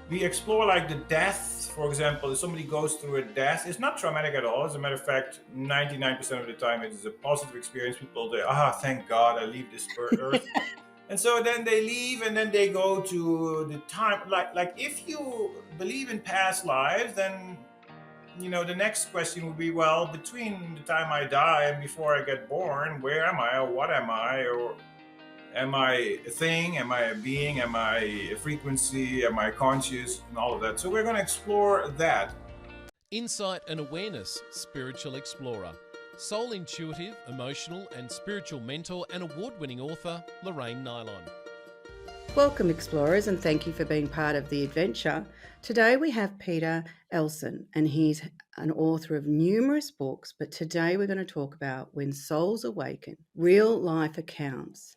We explore like the death, for example. If somebody goes through a death, it's not traumatic at all. As a matter of fact, 99% of the time it is a positive experience. People say, thank God I leave this earth. And so then they leave and then they go to the time, like if you believe in past lives, then the next question would be, well, between the time I die and before I get born, where am I, or what am I, or am I a thing, am I a being, am I a frequency, am I conscious, and all of that. So we're going to explore that. Insight and Awareness Spiritual Explorer. Soul intuitive, emotional, and spiritual mentor and award winning author Lorraine Nilon. Welcome, explorers, and thank you for being part of the adventure. Today we have Pieter Elsen, and he's an author of numerous books, but today we're going to talk about When Souls Awaken, real life accounts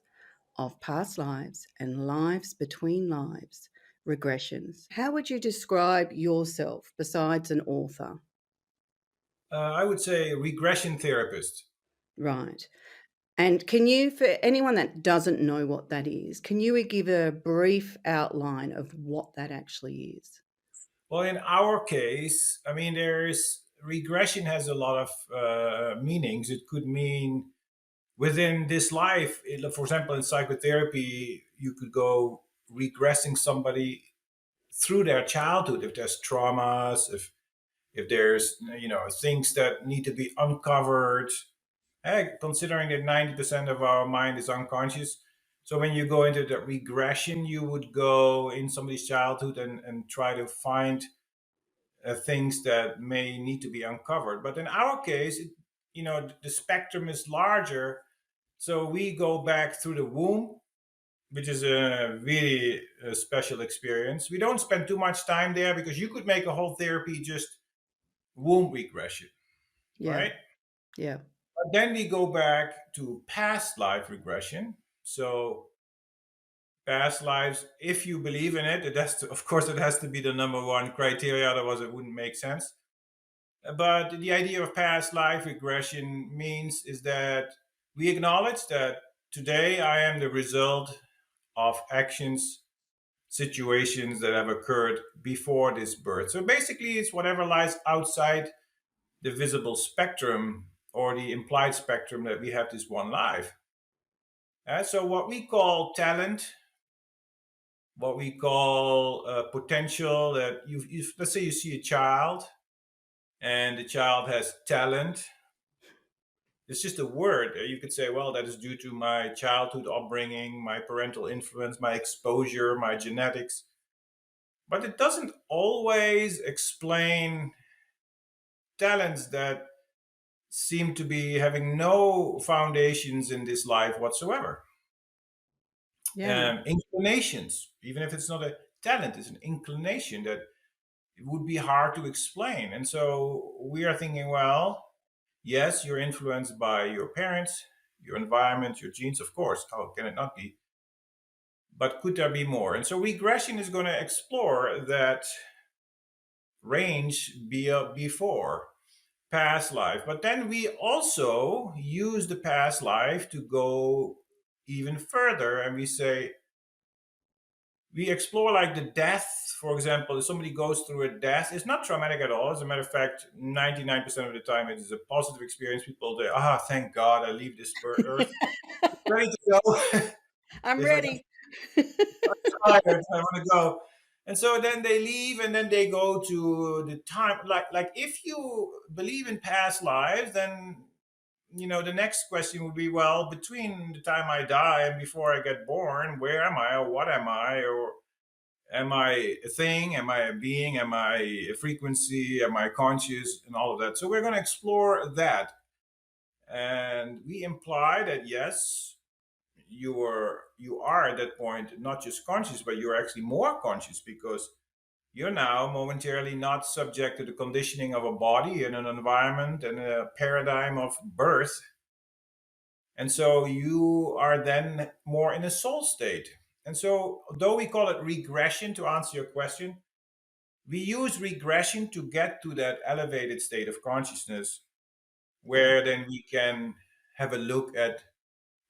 of past lives and lives between lives, regressions. How would you describe yourself besides an author? I would say regression therapist. Right. And can you, for anyone that doesn't know what that is, can you give a brief outline of what that actually is? Well, in our case, I mean, there's regression has a lot of meanings. It could mean within this life, for example, in psychotherapy, you could go regressing somebody through their childhood if there's traumas, if there's things that need to be uncovered. Considering that 90% of our mind is unconscious, so when you go into the regression, you would go in somebody's childhood and try to find things that may need to be uncovered. But in our case, the spectrum is larger. So we go back through the womb, which is a really special experience. We don't spend too much time there because you could make a whole therapy just womb regression, Yeah, right? yeah, But then we go back to past life regression. So past lives, if you believe in it, of course it has to be the number one criteria, otherwise it wouldn't make sense. But the idea of past life regression means is that we acknowledge that today I am the result of actions, situations that have occurred before this birth. So basically, it's whatever lies outside the visible spectrum or the implied spectrum that we have this one life. So what we call talent, what we call potential, that let's say you see a child and the child has talent. It's just a word. You could say, well, that is due to my childhood upbringing, my parental influence, my exposure, my genetics. But it doesn't always explain talents that seem to be having no foundations in this life whatsoever. yeah. Inclinations, even if it's not a talent, it's an inclination that it would be hard to explain. And so we are thinking, well, yes, you're influenced by your parents, your environment, your genes, of course. How can it not be? But could there be more? And so regression is going to explore that range before past life. But then we also use the past life to go even further, and we say, we explore like the death, for example. If somebody goes through a death, it's not traumatic at all. As a matter of fact, 99% of the time it is a positive experience. People say, thank God I leave this earth, ready to go. I'm It's like, ready. I'm tired, I want to go. And so then they leave and then they go to the time, like if you believe in past lives, then the next question would be, well, between the time I die and before I get born, where am I, or what am I, or am I a thing, am I a being, am I a frequency, am I conscious, and all of that. So we're going to explore that. And we imply that yes, you are at that point not just conscious, but you're actually more conscious because you're now momentarily not subject to the conditioning of a body and an environment and a paradigm of birth. And so you are then more in a soul state. And so, though we call it regression, to answer your question, we use regression to get to that elevated state of consciousness Yeah. where then we can have a look at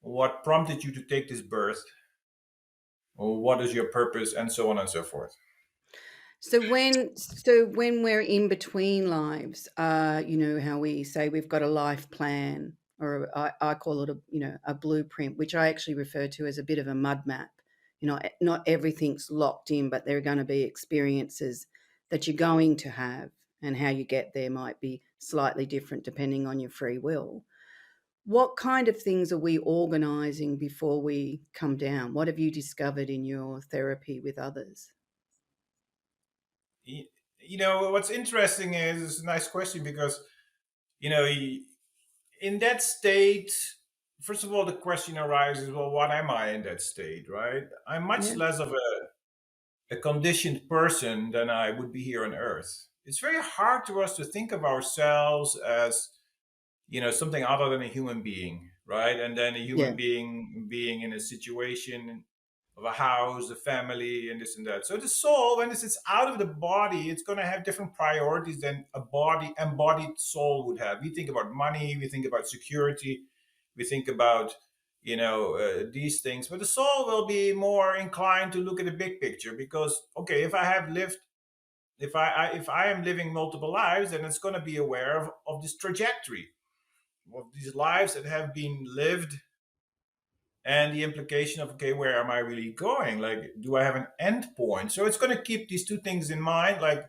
what prompted you to take this birth, or what is your purpose, and so on and so forth. So when we're in between lives, how we say we've got a life plan, or I call it a blueprint, which I actually refer to as a bit of a mud map. Not everything's locked in, but there are going to be experiences that you're going to have, and how you get there might be slightly different depending on your free will. What kind of things are we organising before we come down? What have you discovered in your therapy with others? What's interesting is it's a nice question because you know in that state, first of all, the question arises, well, what am I in that state, right? I'm much Yeah, less of a conditioned person than I would be here on earth. It's very hard to us to think of ourselves as something other than a human being, right? And then a yeah, human being in a situation of a house, a family, and this and that. So the soul, when it sits out of the body, it's going to have different priorities than a body embodied soul would have. We think about money, we think about security, we think about these things, but the soul will be more inclined to look at the big picture because, okay, if I have lived, if I am living multiple lives, then it's going to be aware of this trajectory of these lives that have been lived, and the implication of, okay, where am I really going, like, do I have an end point? So it's going to keep these two things in mind, like,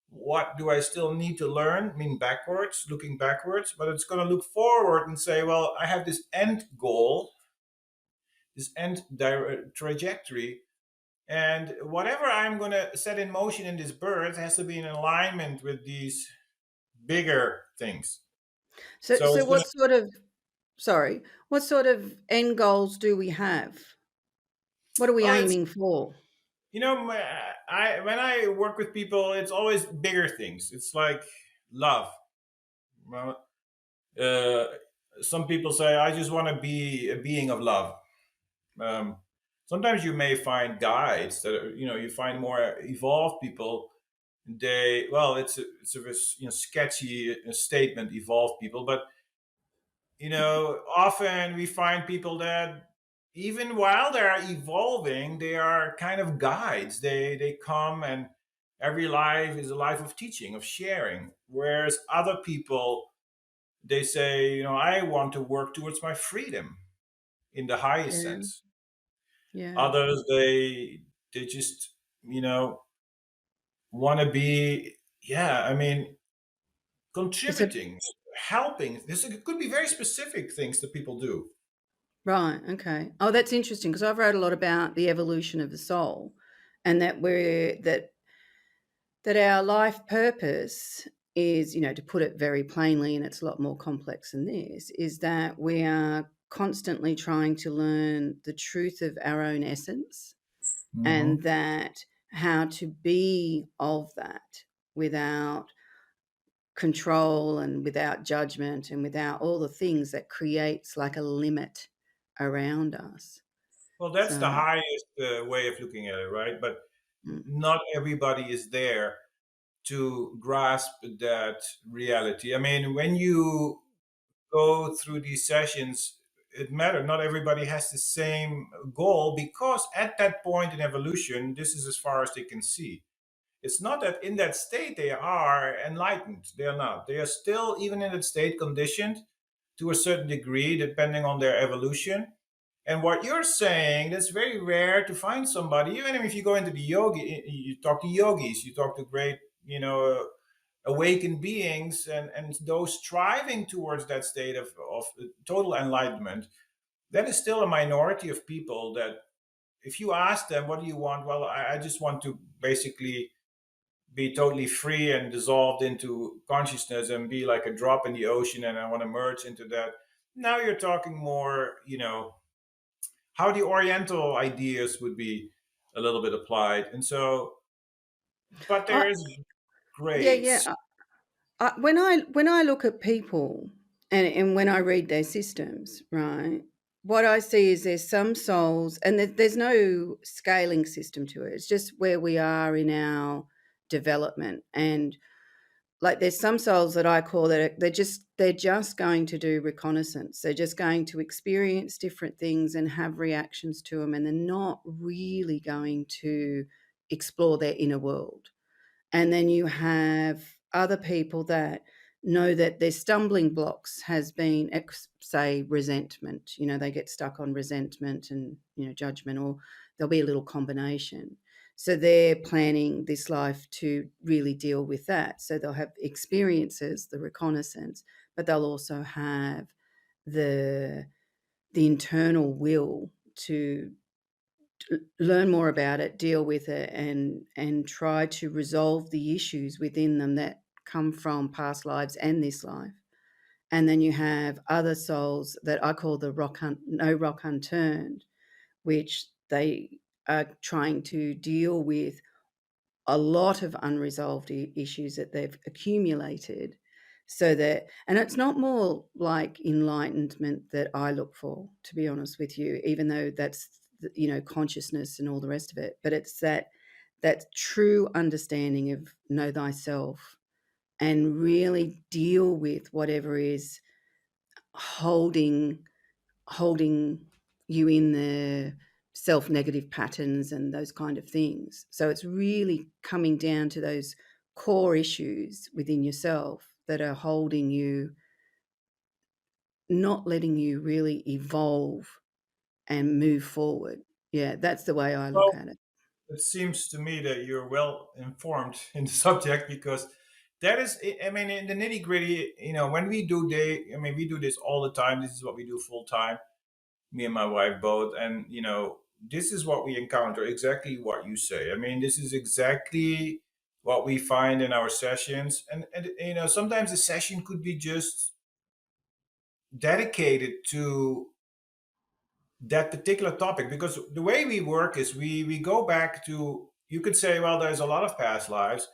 what do I still need to learn, I mean, backwards, looking backwards, but it's going to look forward and say, well, I have this end goal, this trajectory, and whatever I'm going to set in motion in this birth has to be in alignment with these bigger things. so So so it's going what to, sort of sorry, what sort of end goals do we have? What are we well, it's aiming for? I when I work with people, it's always bigger things. It's like love. Well, uh, some people say, "I just want to be a being of love." Um, Sometimes you may find guides that you find more evolved people. It's a sketchy statement, evolved people, but often we find people that even while they're evolving, they are kind of guides. They come, and every life is a life of teaching, of sharing. Whereas other people, they say, I want to work towards my freedom in the highest Yeah, sense. yeah. Others, they just, want to be, yeah, I mean, It's a contributing, helping. This could be very specific things that people do. Right, okay. Oh, that's interesting because I've wrote a lot about the evolution of the soul, and that our life purpose is, to put it very plainly, and it's a lot more complex than this, is that we are constantly trying to learn the truth of our own essence, and Hmm. that how to be of that without control and without judgment and without all the things that creates like a limit around us. Well, that's the So, highest way of looking at it, right? But mm, not everybody is there to grasp that reality. I mean, when you go through these sessions, it matters. Not everybody has the same goal because at that point in evolution, this is as far as they can see. It's not that in that state they are enlightened. They are not. They are still, even in that state, conditioned to a certain degree, depending on their evolution. And what you're saying, that's very rare to find somebody. Even if you go into the yogi, you talk to yogis, you talk to great, awakened beings, and those striving towards that state of total enlightenment. That is still a minority of people that, if you ask them, what do you want? Well, I just want to basically be totally free and dissolved into consciousness and be like a drop in the ocean, and I want to merge into that. Now you're talking more, how the Oriental ideas would be a little bit applied. And so, but I, there is yeah, yeah. grades. When I look at people, and when I read their systems, right, what I see is there's some souls, and there's no scaling system to it. It's just where we are in our development, and like there's some souls that I call that they're just going to do reconnaissance. They're just going to experience different things and have reactions to them, and they're not really going to explore their inner world. And then you have other people that know that their stumbling blocks has been, say, resentment. They get stuck on resentment and, judgment, or there'll be a little combination. So they're planning this life to really deal with that. So they'll have experiences, the reconnaissance, but they'll also have the internal will to learn more about it, deal with it, and try to resolve the issues within them that come from past lives and this life. And then you have other souls that I call the no rock unturned, which they are trying to deal with a lot of unresolved issues that they've accumulated. So that, and it's not more like enlightenment that I look for, to be honest with you, even though that's, consciousness and all the rest of it, but it's that true understanding of know thyself and really deal with whatever is holding you in the self-negative patterns and those kind of things. So it's really coming down to those core issues within yourself that are holding you, not letting you really evolve and move forward. Yeah, that's the way I look Well, at it. it seems to me that you're well informed in the subject, because that is, I mean, in the nitty gritty, when we do we do this all the time. This is what we do full time, me and my wife both. And, this is what we encounter, exactly what you say. I mean, this is exactly what we find in our sessions. And sometimes a session could be just dedicated to that particular topic, because the way we work is we go back to, you could say, well, there's a lot of past lives,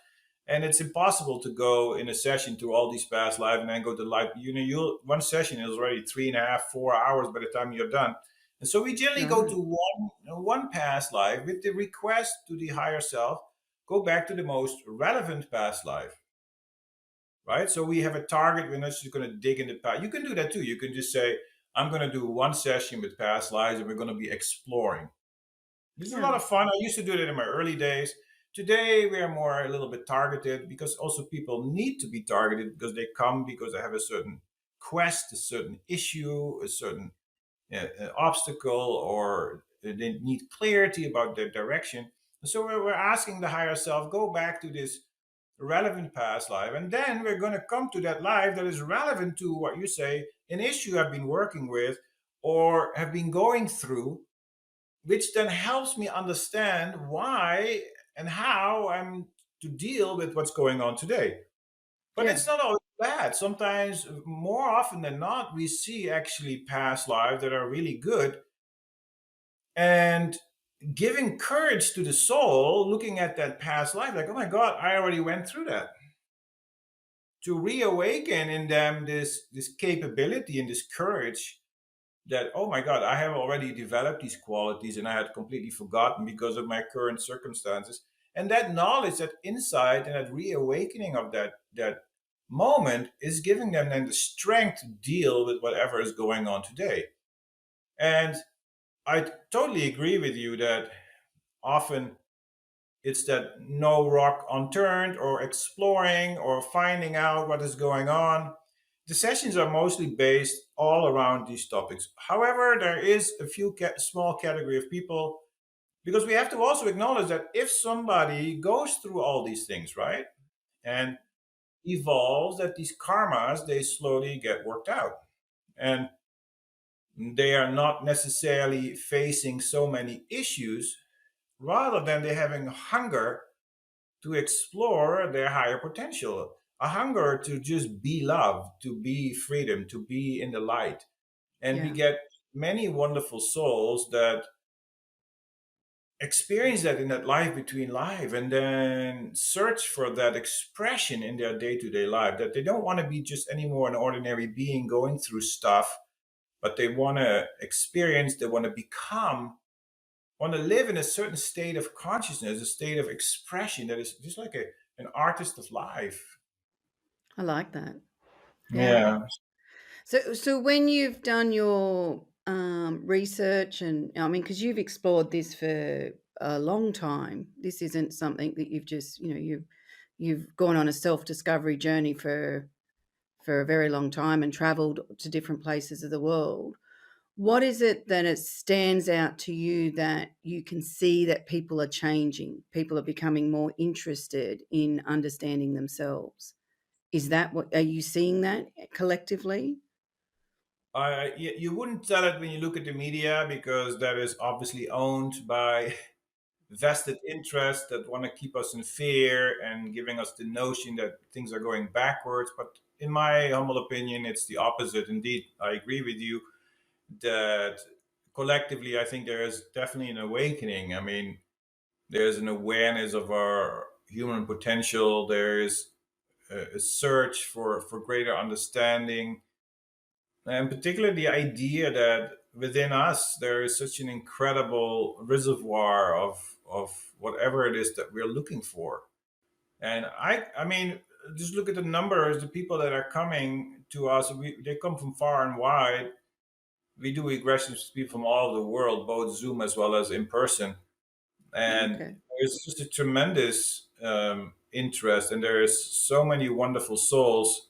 and it's impossible to go in a session to all these past lives and then go to life. You'll one session is already 3.5 4 hours by the time you're done. And so we generally go Right. to one past life with the request to the higher self, go back to the most relevant past life, right? So we have a target. We're not just going to dig in the past. You can do that too. You can just say, I'm going to do one session with past lives, and we're going to be exploring. This is a Yeah. lot of fun. I used to do that in my early days. Today we are more a little bit targeted, because also people need to be targeted, because they come because they have a certain quest, a certain issue, a certain obstacle, or they need clarity about their direction. And so we're asking the higher self, go back to this relevant past life, and then we're going to come to that life that is relevant to what you say, an issue I've been working with or have been going through, which then helps me understand why and how I'm to deal with what's going on today. But Yeah. it's not always bad. Sometimes, more often than not, we see actually past lives that are really good, and giving courage to the soul, looking at that past life, like, oh my God, I already went through that. To reawaken in them this capability and this courage, that, oh my God, I have already developed these qualities and I had completely forgotten because of my current circumstances. And that knowledge, that insight, and that reawakening of that moment is giving them then the strength to deal with whatever is going on today. And I totally agree with you that often it's that no rock unturned, or exploring, or finding out what is going on. The sessions are mostly based all around these topics. However, there is a few small category of people, because we have to also acknowledge that if somebody goes through all these things, right, and evolves, that these karmas, they slowly get worked out, and they are not necessarily facing so many issues, rather than they having hunger to explore their higher potential, a hunger to just be love, to be freedom, to be in the light. And we Yeah. get many wonderful souls that experience that in that life between life, and then search for that expression in their day-to-day life, that they don't want to be just anymore an ordinary being going through stuff, but they want to experience, they want to become, want to live in a certain state of consciousness, a state of expression that is just like an artist of life. I like that. Yeah. Yeah. So when you've done your research, and I mean, because you've explored this for a long time, this isn't something that you've just, you've gone on a self-discovery journey for a very long time and traveled to different places of the world. What is it that it stands out to you that you can see that people are changing? People are becoming more interested in understanding themselves. Is that what are you seeing that collectively? You wouldn't tell it when you look at the media because that is obviously owned by vested interests that want to keep us in fear and giving us the notion that things are going backwards. But in my humble opinion, it's the opposite. Indeed, I agree with you that collectively, I think there is definitely an awakening. I mean, there's an awareness of our human potential. There is a search for greater understanding, and particularly the idea that within us there is such an incredible reservoir of whatever it is that we're looking for. And I mean, just look at the numbers, the people that are coming to us. They come from far and wide. We do regressions with people from all over the world, both Zoom as well as in person. And Okay. there's just a tremendous interest, and there is so many wonderful souls.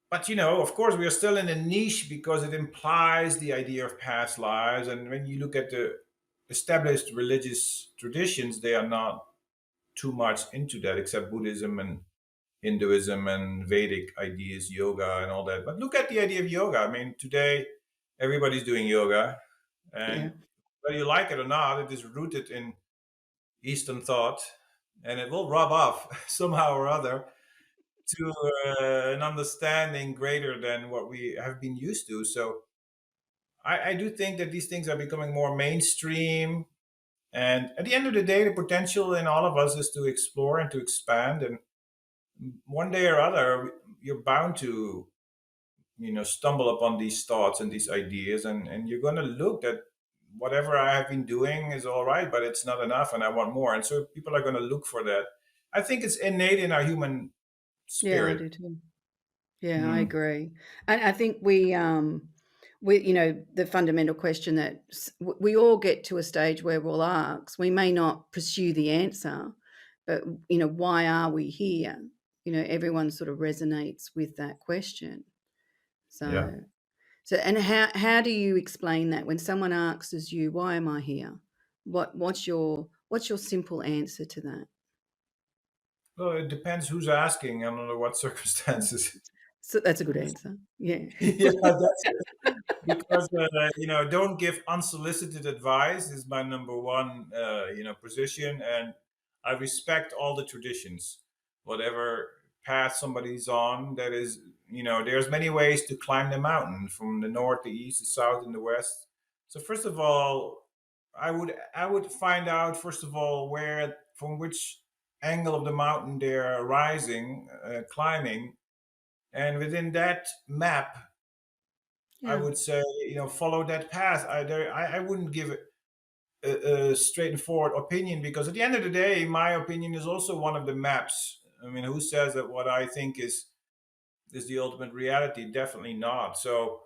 But of course, we are still in a niche because it implies the idea of past lives. And when you look at the established religious traditions, they are not too much into that, except Buddhism and Hinduism and Vedic ideas, yoga and all that. But look at the idea of yoga. I mean, today everybody's doing yoga, Yeah. and whether you like it or not, it is rooted in Eastern thought, and it will rub off somehow or other to an understanding greater than what we have been used to. So I do think that these things are becoming more mainstream. And at the end of the day, the potential in all of us is to explore and to expand. And one day or other, you're bound to, stumble upon these thoughts and these ideas, and you're going to look that whatever I have been doing is all right, but it's not enough, and I want more. And so people are going to look for that. I think it's innate in our human Yeah, I spirit. do too. Yeah, I Mm, agree. And I think the fundamental question that we all get to a stage where we'll ask, we may not pursue the answer, but, why are we here? Everyone sort of resonates with that question. yeah. And how do you explain that when someone asks you, why am I here? What's your simple answer to that? Well, it depends who's asking and under what circumstances. So that's a good answer. Yeah. Yeah, that's because don't give unsolicited advice is my number one position, and I respect all the traditions, whatever path somebody's on. That is, there's many ways to climb the mountain from the north, the east, the south, and the west. So first of all, I would find out first of all where from which angle of the mountain they're rising, climbing, and within that map I Yeah. would say, follow that path. I wouldn't give a straightforward opinion because at the end of the day, my opinion is also one of the maps. I mean, who says that what I think is the ultimate reality? Definitely not. So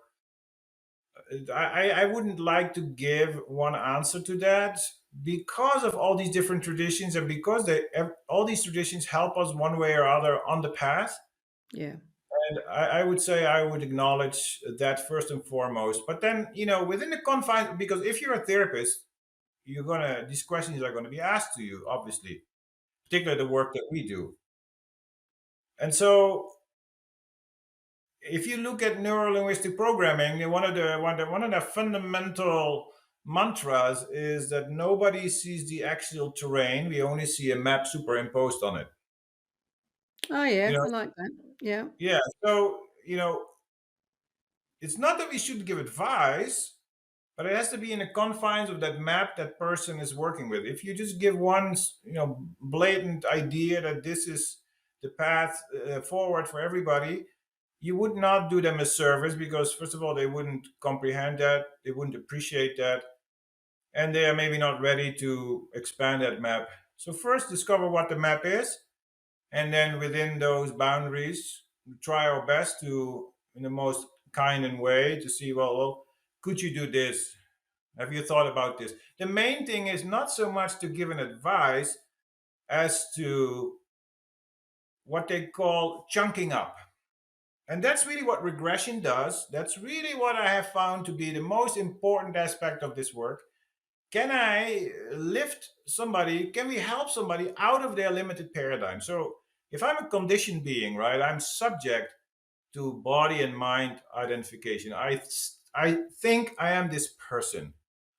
I wouldn't like to give one answer to that because of all these different traditions and because all these traditions help us one way or other on the path. Yeah. And I would say I would acknowledge that first and foremost. But then, within the confines, because if you're a therapist, these questions are going to be asked to you, obviously, particularly the work that we do. And so, if you look at neuro linguistic programming, one of the fundamental mantras is that nobody sees the actual terrain. We only see a map superimposed on it. Oh, You yeah, know, I like that. Yeah. yeah. So, it's not that we should give advice, but it has to be in the confines of that map that person is working with. If you just give one, blatant idea that this is the path forward for everybody, you would not do them a service because, first of all, they wouldn't comprehend that, they wouldn't appreciate that, and they are maybe not ready to expand that map. So, first, discover what the map is, and then within those boundaries, try our best to, in the most kind and way, to see, well, could you do this? Have you thought about this? The main thing is not so much to give an advice as to what they call chunking up. And that's really what regression does. That's really what I have found to be the most important aspect of this work. Can I lift somebody? Can we help somebody out of their limited paradigm? So, if I'm a conditioned being, right, I'm subject to body and mind identification. I think I am this person.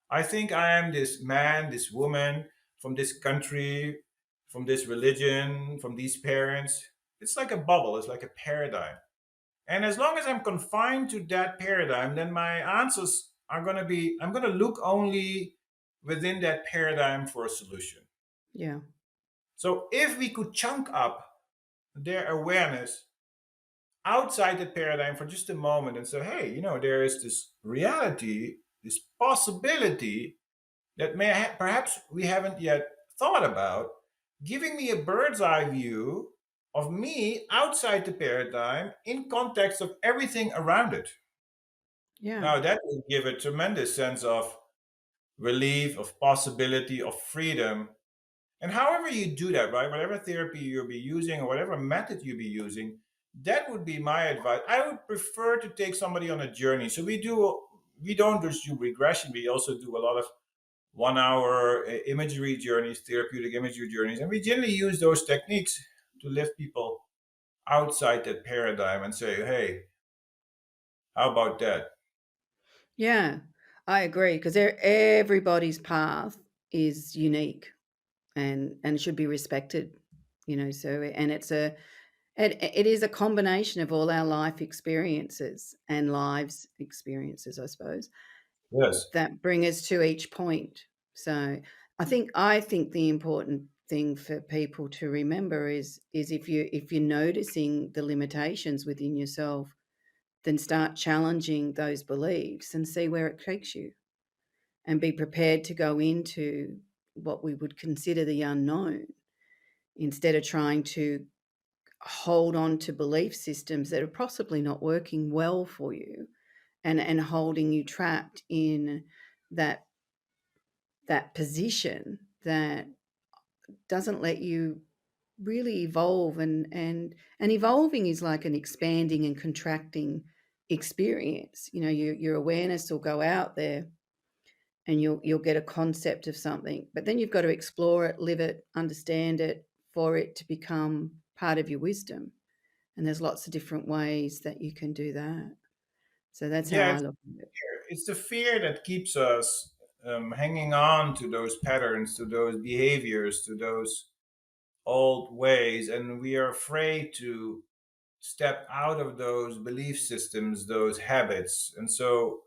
I think I am this man, this woman from this country, from this religion, from these parents. It's like a bubble, it's like a paradigm. And as long as I'm confined to that paradigm, then my answers are going to be I'm going to look only within that paradigm for a solution. Yeah. So if we could chunk up their awareness outside that paradigm for just a moment and say, hey, there is this reality, this possibility that perhaps we haven't yet thought about, giving me a bird's eye view of me outside the paradigm in context of everything around it. Yeah. Now, that will give a tremendous sense of relief, of possibility, of freedom. And however you do that, right, whatever therapy you'll be using or whatever method you'll be using, that would be my advice. I would prefer to take somebody on a journey. So we don't just do regression, we also do a lot of 1 hour imagery journeys, therapeutic imagery journeys. And we generally use those techniques to lift people outside that paradigm and say, hey, how about that? Yeah. I agree because everybody's path is unique and should be respected, so and it is a combination of all our life experiences and lives experiences, I suppose, Yes. that bring us to each point. So I think the important thing for people to remember is if you're noticing the limitations within yourself, then start challenging those beliefs and see where it takes you, and be prepared to go into what we would consider the unknown instead of trying to hold on to belief systems that are possibly not working well for you, and holding you trapped in that position that doesn't let you really evolve. And evolving is like an expanding and contracting experience. Your awareness will go out there and you'll get a concept of something, but then you've got to explore it, live it, understand it, for it to become part of your wisdom. And there's lots of different ways that you can do that. So that's how Yeah, I it's look at it. it's the fear that keeps us hanging on to those patterns, to those behaviors, to those old ways, and we are afraid to step out of those belief systems, those habits. And so,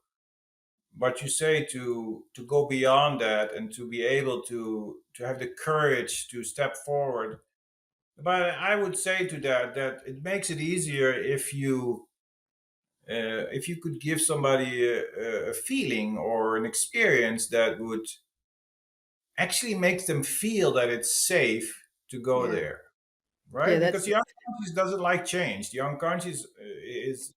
what you say, to go beyond that and to be able to have the courage to step forward. But I would say to that it makes it easier if you could give somebody a feeling or an experience that would actually make them feel that it's safe to go Yeah. there, Yeah, right? Because that's the unconscious doesn't like change. The unconscious is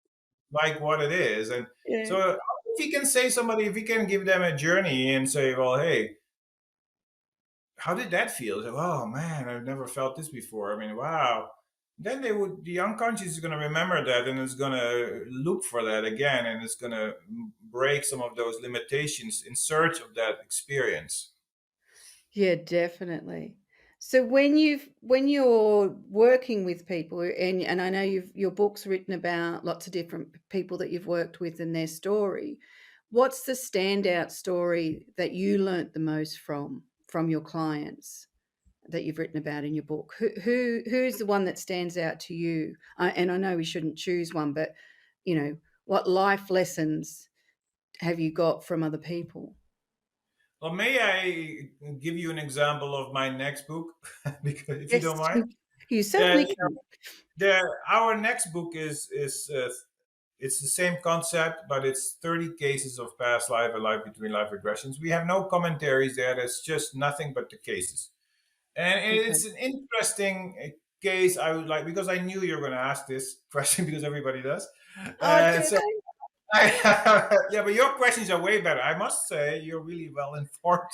like what it is. And yeah. so if you can give them a journey and say, well, hey, how did that feel? Say, oh man, I've never felt this before. I mean, wow. Then the unconscious is going to remember that and it's going to look for that again and it's going to break some of those limitations in search of that experience. Yeah, definitely. So when you're working with people, and I know your book's written about lots of different people that you've worked with and their story, what's the standout story that you learnt the most from your clients that you've written about in your book? Who's the one that stands out to you? And I know we shouldn't choose one, but what life lessons have you got from other people? Well, may I give you an example of my next book, because if you Yes, don't mind? you Yeah, certainly can. our next book is it's the same concept, but it's 30 cases of past life and life between life regressions. We have no commentaries there. There's just nothing but the cases, and Okay. it's an interesting case. I would like, because I knew you were going to ask this question because everybody does. Oh, do So they? yeah, but your questions are way better. I must say, you're really well informed.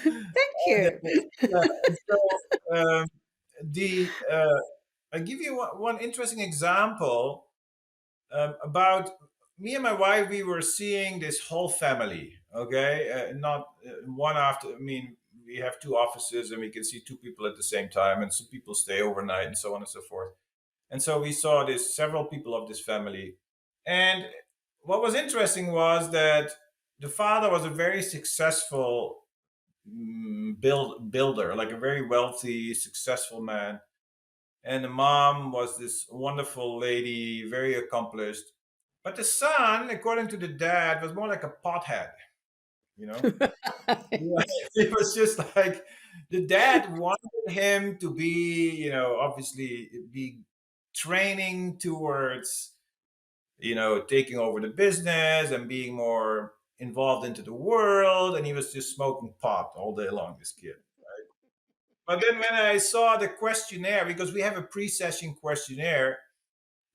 Thank you. Yeah, so um, the I give you one interesting example about me and my wife. We were seeing this whole family. Okay, not one after. I mean, we have two offices, and we can see two people at the same time, and some people stay overnight, and so on and so forth. And so we saw this several people of this family. And what was interesting was that the father was a very successful builder, like a very wealthy, successful man. And the mom was this wonderful lady, very accomplished. But the son, according to the dad, was more like a pothead, you know? Yeah, it was just like the dad wanted him to be, obviously be training towards, taking over the business and being more involved into the world. And he was just smoking pot all day long, this kid. But then when I saw the questionnaire, because we have a pre-session questionnaire,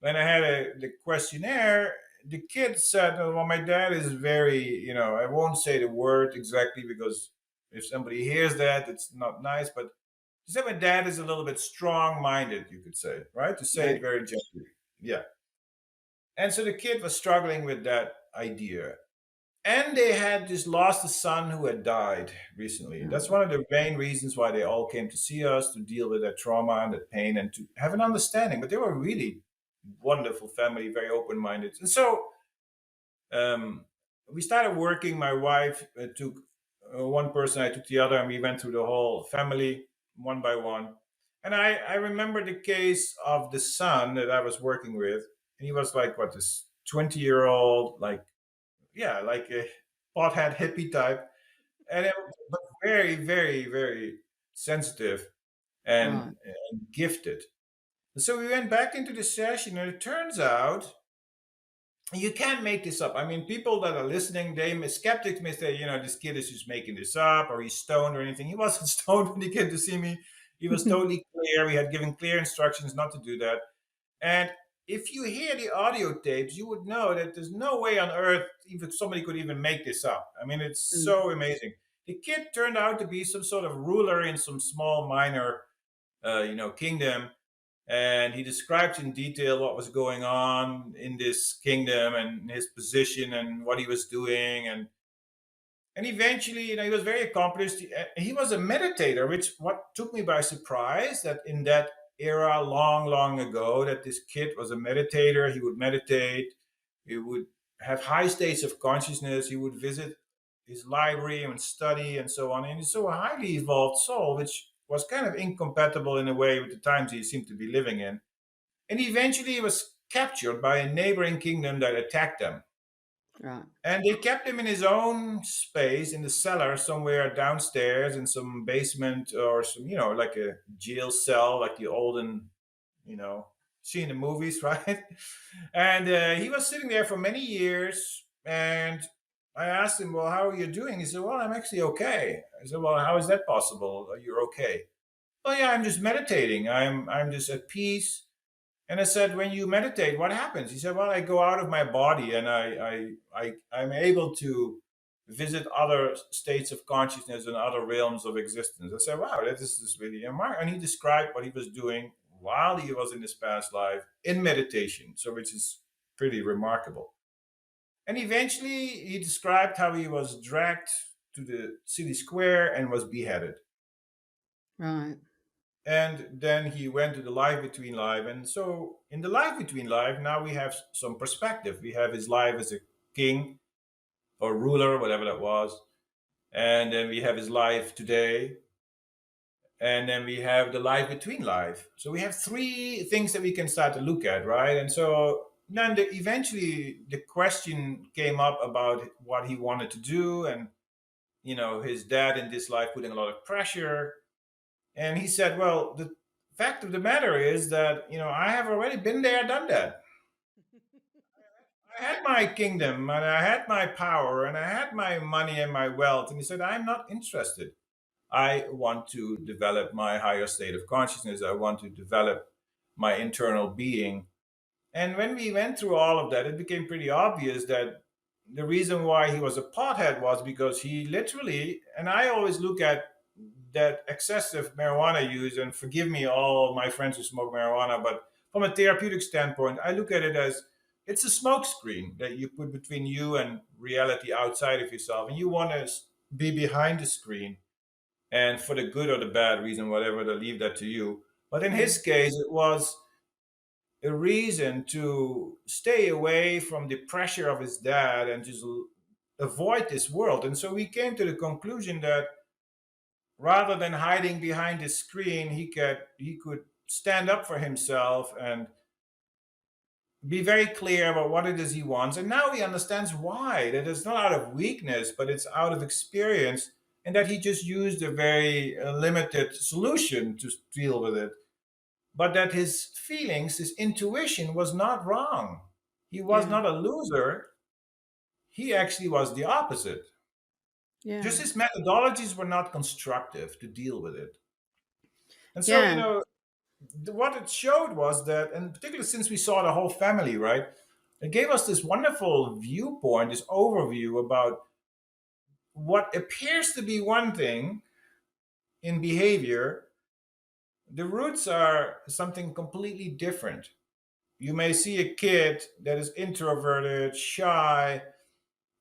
when I had the questionnaire, the kid said, "Oh, well, my dad is very, I won't say the word exactly because if somebody hears that, it's not nice, but he said my dad is a little bit strong-minded, you could say, right? To say Right. it very gently. Yeah. And so the kid was struggling with that idea. And they had just lost a son who had died recently. That's Oh, one of the main reasons why they all came to see us, to deal with that trauma and that pain and to have an understanding. But they were really wonderful family, very open minded. And so um, we started working. My wife took one person, I took the other, and we went through the whole family one by one. And I remember the case of the son that I was working with. And he was like, what, this 20-year-old, like, yeah, like a pothead hippie type, and it was but very, very, very sensitive right. and gifted. So we went back into the session, and it turns out you can't make this up. I mean, people that are listening, skeptics may say, this kid is just making this up, or he's stoned or anything. He wasn't stoned when he came to see me. He was totally clear. We had given clear instructions not to do that. And if you hear the audio tapes, you would know that there's no way on earth even somebody could even make this up. I mean, it's Mm, so amazing. The kid turned out to be some sort of ruler in some small minor, kingdom, and he described in detail what was going on in this kingdom and his position and what he was doing, and eventually, he was very accomplished. He was a meditator, which what took me by surprise that in that era, long, long ago, that this kid was a meditator. He would meditate. He would have high states of consciousness. He would visit his library and study and so on. And he's so a highly evolved soul, which was kind of incompatible in a way with the times he seemed to be living in. And eventually, he was captured by a neighboring kingdom that attacked them, right. and they kept him in his own space in the cellar somewhere downstairs in some basement or some, like a jail cell, like the olden, you know, see in the movies, right? And he was sitting there for many years. And I asked him, "Well, how are you doing?" He said, "Well, I'm actually okay." I said, "Well, how is that possible? You're okay?" "Oh, yeah, I'm just meditating. I'm just at peace." And I said, "When you meditate, what happens?" He said, "Well, I go out of my body and I'm able to visit other states of consciousness and other realms of existence." I said, "Wow, this is really remarkable." And he described what he was doing while he was in his past life in meditation, so which is pretty remarkable. And eventually, he described how he was dragged to the city square and was beheaded. Right. And then he went to the life between life. And so in the life between life, now we have some perspective. We have his life as a king or ruler, whatever that was. And then we have his life today. And then we have the life between life. So we have three things that we can start to look at, right? And so then eventually the question came up about what he wanted to do. And, his dad in this life putting a lot of pressure. And he said, "Well, the fact of the matter is that, I have already been there, done that. I had my kingdom and I had my power and I had my money and my wealth." And he said, "I'm not interested. I want to develop my higher state of consciousness. I want to develop my internal being." And when we went through all of that, it became pretty obvious that the reason why he was a pothead was because he literally, and I always look at that excessive marijuana use, and forgive me, all my friends who smoke marijuana, but from a therapeutic standpoint, I look at it as it's a smoke screen that you put between you and reality outside of yourself. And you want to be behind the screen, and for the good or the bad reason, whatever, to leave that to you. But in Yeah. his case, it was a reason to stay away from the pressure of his dad and just avoid this world. And so we came to the conclusion that rather than hiding behind the screen, he could stand up for himself and be very clear about what it is he wants. And now he understands why. That it's not out of weakness, but it's out of experience, and that he just used a very limited solution to deal with it. But that his feelings, his intuition was not wrong. He was Yeah. not a loser. He actually was the opposite. Yeah. Just his methodologies were not constructive to deal with it. And so, Yeah. what it showed was that, and particularly since we saw the whole family, right? It gave us this wonderful viewpoint, this overview about what appears to be one thing in behavior. The roots are something completely different. You may see a kid that is introverted, shy,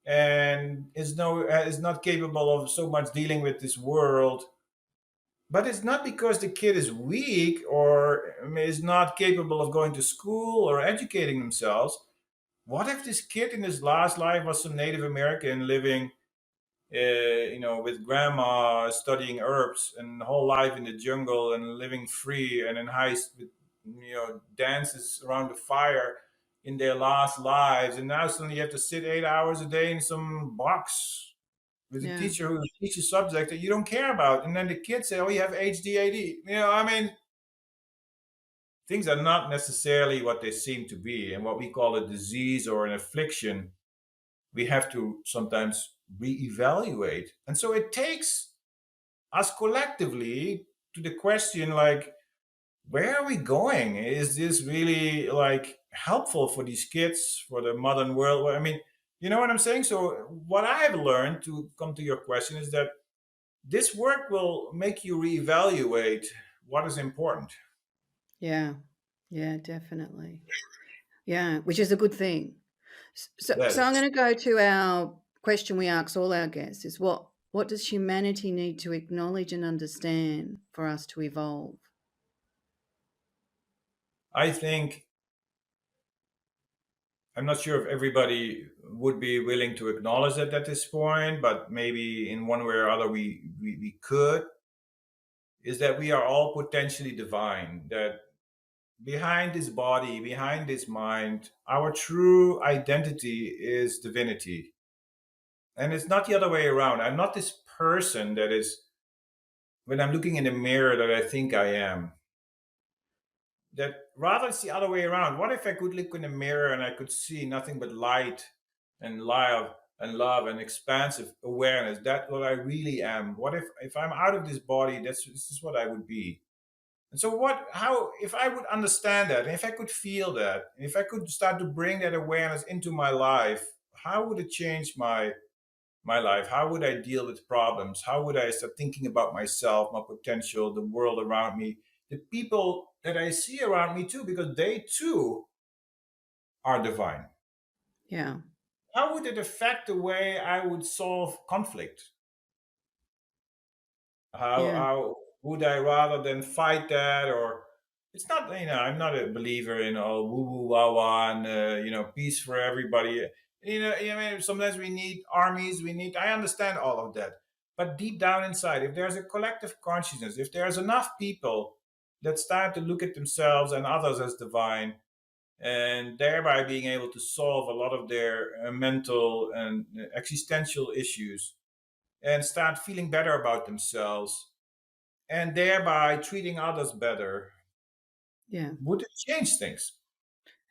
and is not capable of so much dealing with this world. But it's not because the kid is weak or is not capable of going to school or educating themselves. What if this kid in his last life was some Native American living, with grandma studying herbs and whole life in the jungle and living free and in with, dances around the fire in their last lives, and now suddenly you have to sit 8 hours a day in some box with a Yeah. teacher who teaches subject that you don't care about, and then the kids say, "Oh, you have HDAD." I mean, things are not necessarily what they seem to be, and what we call a disease or an affliction, we have to sometimes reevaluate. And so it takes us collectively to the question, like, where are we going? Is this really like helpful for these kids, for the modern world? Well, I mean, you know what I'm saying? So what I've learned, to come to your question, is that this work will make you reevaluate what is important. Yeah. Yeah, definitely. Yeah, which is a good thing. That So I'm is. going to go to our question we ask all our guests is what does humanity need to acknowledge and understand for us to evolve? I think, I'm not sure if everybody would be willing to acknowledge that at this point, but maybe in one way or other we could, is that we are all potentially divine, that behind this body, behind this mind, our true identity is divinity. And it's not the other way around. I'm not this person that is, when I'm looking in the mirror, that I think I am. That rather it's the other way around. What if I could look in the mirror and I could see nothing but light and love and expansive awareness? That's what I really am. What if I'm out of this body, this is what I would be. And so how if I would understand that, and if I could feel that, and if I could start to bring that awareness into my life, how would it change my life? How would I deal with problems? How would I start thinking about myself, my potential, the world around me, the people that I see around me too, because they too are divine? Yeah. How would it affect the way I would solve conflict? Yeah. How would I, rather than fight that? Or it's not, I'm not a believer in all woo woo wah wah and peace for everybody. I mean, sometimes we need armies. I understand all of that, but deep down inside, if there's a collective consciousness, if there's enough people that start to look at themselves and others as divine, and thereby being able to solve a lot of their mental and existential issues, and start feeling better about themselves, and thereby treating others better, Yeah. would it change things?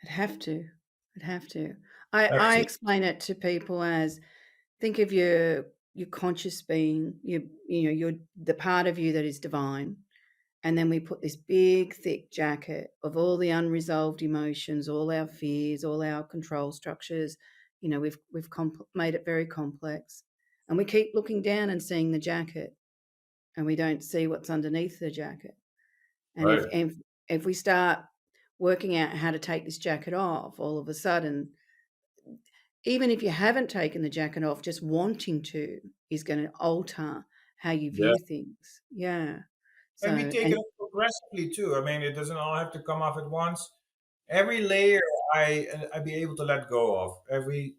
It'd have to. It'd have to. I Actually, explain it to people as think of your conscious being, your the part of you that is divine. And then we put this big, thick jacket of all the unresolved emotions, all our fears, all our control structures. We've made it very complex, and we keep looking down and seeing the jacket. and we don't see what's underneath the jacket. And Right. if we start working out how to take this jacket off, all of a sudden, even if you haven't taken the jacket off, just wanting to is going to alter how you Yeah. view things. Yeah. And we So, take it and up progressively too. I mean, it doesn't all have to come off at once. Every layer I be able to let go of. Every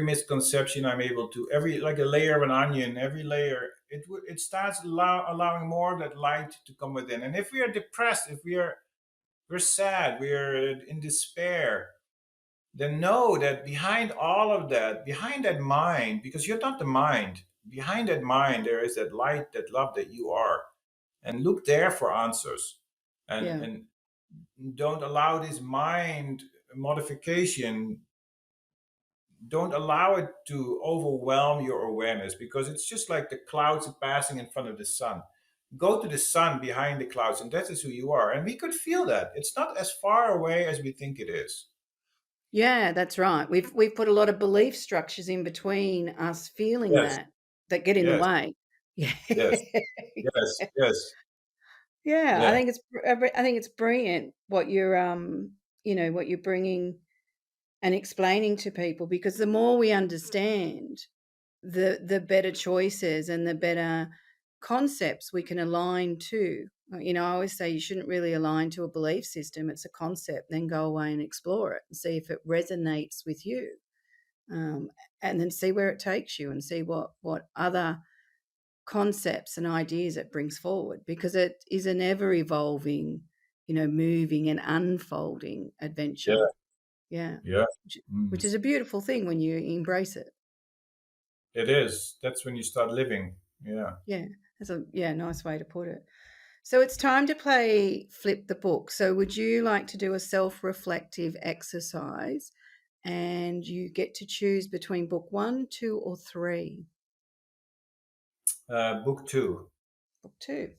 misconception I'm able to. Every like a layer of an onion. Every layer it starts allowing more of that light to come within. And if we are depressed, if we're sad, we're in despair, then know that behind all of that, behind that mind, because you're not the mind, behind that mind there is that light, that love that you are, and look there for answers, and yeah. and don't allow this mind modification, don't allow it to overwhelm your awareness, because it's just like the clouds passing in front of the sun. Go to the sun behind the clouds, and that is who you are, and we could feel that it's not as far away as we think it is. Yeah, that's right. We've put a lot of belief structures in between us feeling Yes, that get in the yes, way. Yeah. yes, yes, yes. Yeah, Yeah, I think it's brilliant what you're what you're bringing and explaining to people, because the more we understand, the better choices and the better concepts we can align to. I always say you shouldn't really align to a belief system. It's a concept, then go away and explore it and see if it resonates with you. Um, and then see where it takes you and see what other concepts and ideas it brings forward, because it is an ever evolving, moving and unfolding adventure. yeah, Yeah. yeah. Which, Mm. which is a beautiful thing when you embrace it. It is. That's when you start living. Yeah. Yeah. That's a nice way to put it. So it's time to play Flip the Book. So would you like to do a self-reflective exercise, and you get to choose between book 1, 2, or 3? Book two. Book 2.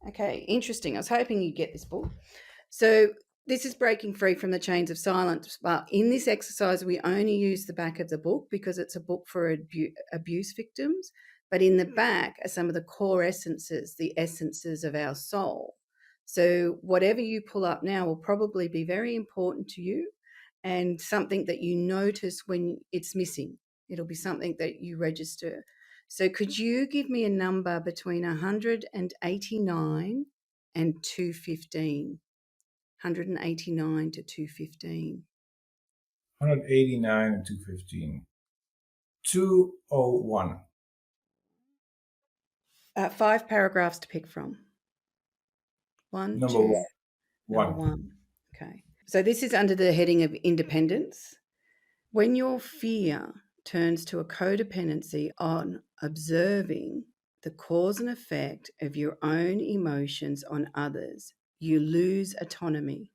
Okay, interesting. I was hoping you'd get this book. So this is Breaking Free from the Chains of Silence. But in this exercise, we only use the back of the book because it's a book for abuse victims. But in the back are some of the core essences, the essences of our soul. So whatever you pull up now will probably be very important to you, and something that you notice when it's missing. It'll be something that you register. So could you give me a number between 189 and 215? 189 to 215. 189 and 215. 201. 5 paragraphs to pick from. One, Number two, one. number One. 1. Okay. So this is under the heading of independence. When your fear turns to a codependency on observing the cause and effect of your own emotions on others, you lose autonomy.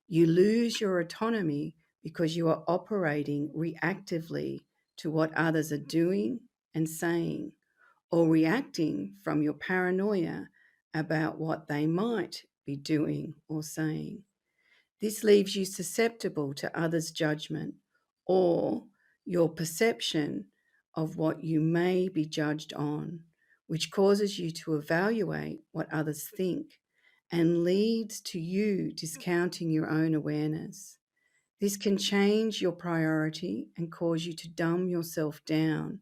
You lose your autonomy because you are operating reactively to what others are doing and saying, or reacting from your paranoia about what they might be doing or saying. This leaves you susceptible to others' judgment or your perception of what you may be judged on, which causes you to evaluate what others think and leads to you discounting your own awareness. This can change your priority and cause you to dumb yourself down,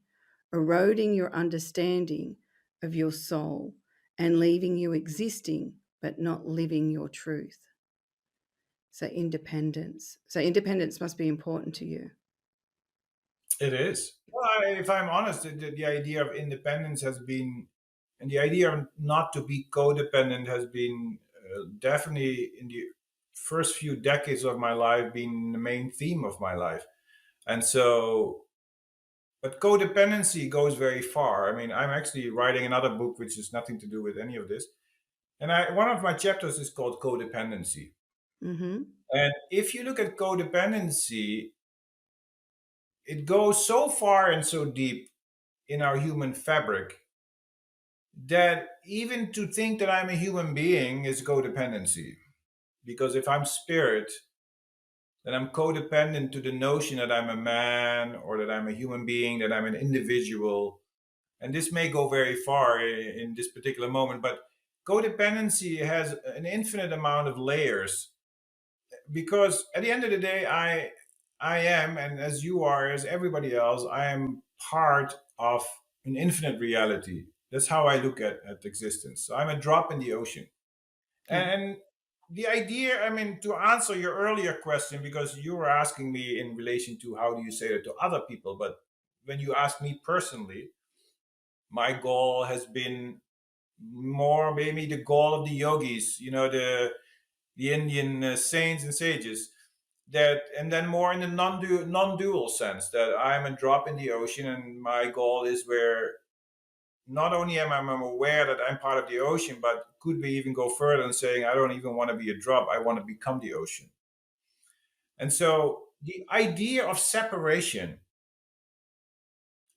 eroding your understanding of your soul and leaving you existing but not living your truth. So independence. So independence must be important to you. It is. Well, if I'm honest, the idea of independence has been, and the idea of not to be codependent has been definitely in the first few decades of my life been the main theme of my life. And so, but codependency goes very far. I mean, I'm actually writing another book which has nothing to do with any of this. And one of my chapters is called codependency. Mm-hmm. And if you look at codependency, it goes so far and so deep in our human fabric that even to think that I'm a human being is codependency. Because if I'm spirit, then I'm codependent to the notion that I'm a man or that I'm a human being, that I'm an individual. And this may go very far in this particular moment, but codependency has an infinite amount of layers, because at the end of the day, I am, and as you are, as everybody else, I am part of an infinite reality. That's how I look at existence. So I'm a drop in the ocean. Yeah. And the idea, I mean, to answer your earlier question, because you were asking me in relation to how do you say that to other people, but when you ask me personally, my goal has been more maybe the goal of the yogis, the Indian saints and sages, that, and then more in the non-dual sense, that I'm a drop in the ocean, and my goal is where not only am I aware that I'm part of the ocean, but could we even go further and saying I don't even want to be a drop, I want to become the ocean. And so the idea of separation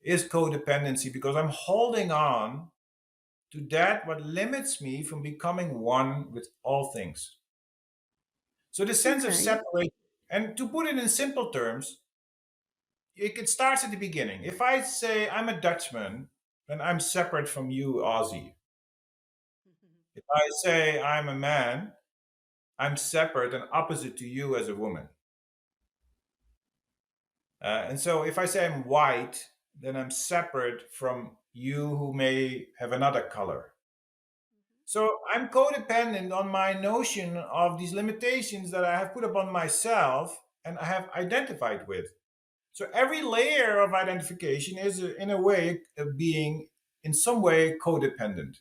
is codependency, because I'm holding on to that what limits me from becoming one with all things. So the sense of Okay. separation, and to put it in simple terms, it starts at the beginning. If I say I'm a Dutchman, then I'm separate from you, Aussie. If I say I'm a man, I'm separate and opposite to you as a woman. And so if I say I'm white, then I'm separate from you who may have another color. So I'm codependent on my notion of these limitations that I have put upon myself and I have identified with. So every layer of identification is, in a way, being in some way codependent,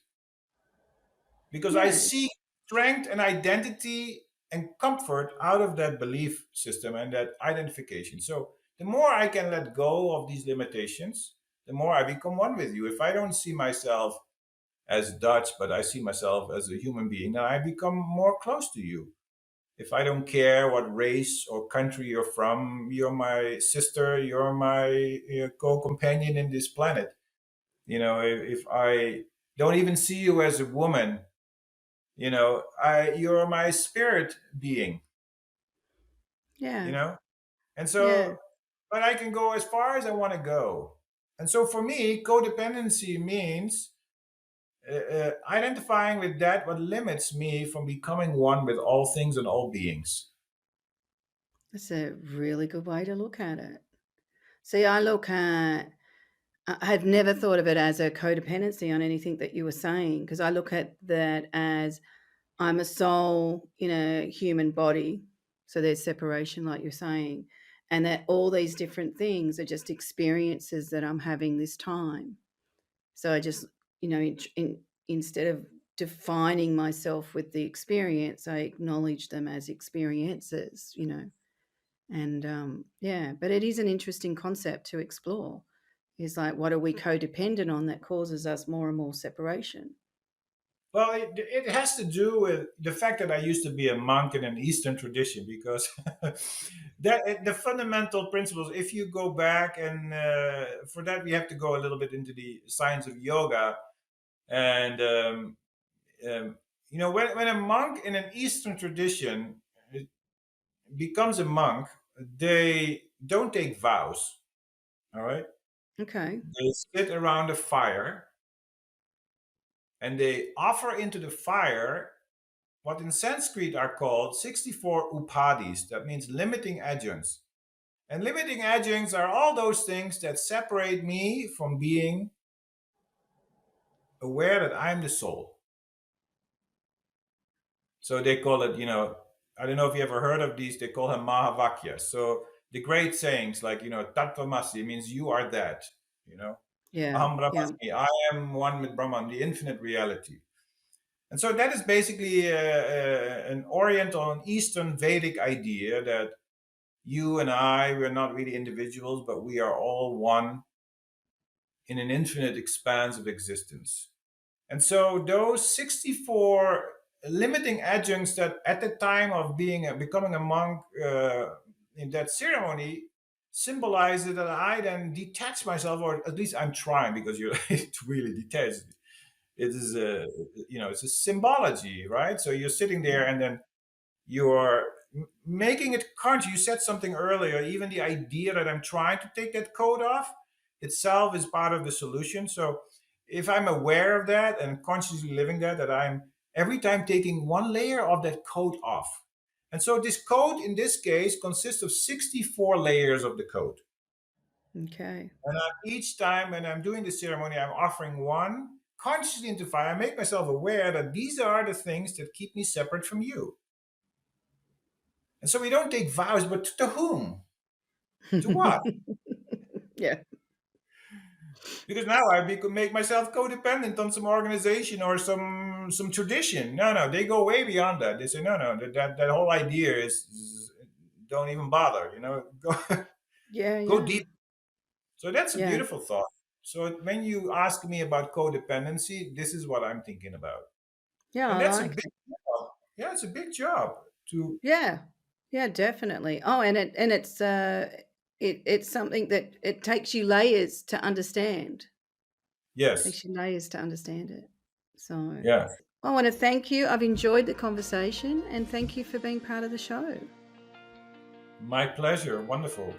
because I Yes. seek strength and identity and comfort out of that belief system and that identification. So the more I can let go of these limitations, the more I become one with you. If I don't see myself as Dutch, but I see myself as a human being, then I become more close to you. If I don't care what race or country you're from, you're my sister, you're my co-companion in this planet. If I don't even see you as a woman, you're my spirit being, you Yeah. know? And so, Yeah. but I can go as far as I want to go. And so for me, codependency means identifying with that what limits me from becoming one with all things and all beings. That's a really good way to look at it. See, I have never thought of it as a codependency on anything that you were saying, because I look at that as I'm a soul in a human body. So there's separation, like you're saying, and that all these different things are just experiences that I'm having this time. So I just, instead of defining myself with the experience, I acknowledge them as experiences. And yeah, but it is an interesting concept to explore. Is like, what are we codependent on that causes us more and more separation? Well, it has to do with the fact that I used to be a monk in an Eastern tradition, because the fundamental principles, if you go back, and for that we have to go a little bit into the science of yoga. And, um, when a monk in an Eastern tradition becomes a monk, they don't take vows, all right? Okay. They sit around a fire and they offer into the fire what in Sanskrit are called 64 upadhis. That means limiting adjuncts. And limiting adjuncts are all those things that separate me from being aware that I'm the soul. So they call it, I don't know if you ever heard of these, they call them Mahavakyas. So the great sayings like, Tattvamasi means you are that, you know, Yeah. Aham Yeah. Brahmasmi, I am one with Brahman, the infinite reality. And so that is basically an Oriental and Eastern Vedic idea that you and I, we're not really individuals, but we are all one in an infinite expanse of existence. And so those 64 limiting adjuncts that at the time of becoming a monk in that ceremony symbolizes that I then detach myself, or at least I'm trying, because you're to really detach. It is it's a symbology, right? So you're sitting there and then you're making it conscious. You said something earlier, even the idea that I'm trying to take that coat off itself is part of the solution. So if I'm aware of that and consciously living that I'm every time taking one layer of that coat off. And so this coat in this case consists of 64 layers of the coat. Okay. And each time when I'm doing the ceremony, I'm offering one consciously into fire. I make myself aware that these are the things that keep me separate from you. And so we don't take vows, but to whom? To what? Yeah. Because now I make myself codependent on some organization or some tradition. No, they go way beyond that. They say no, that whole idea is don't even bother. Go Yeah, go yeah. deep. So that's a Yeah. beautiful thought. So when you ask me about codependency, this is what I'm thinking about, Yeah, and I that's a like big it. job. Yeah, it's a big job to Yeah. Yeah, definitely. Oh, and it's something that it takes you layers to understand. yes, Takes you layers to understand it. So yeah. I want to thank you. I've enjoyed the conversation and thank you for being part of the show. My pleasure. Wonderful.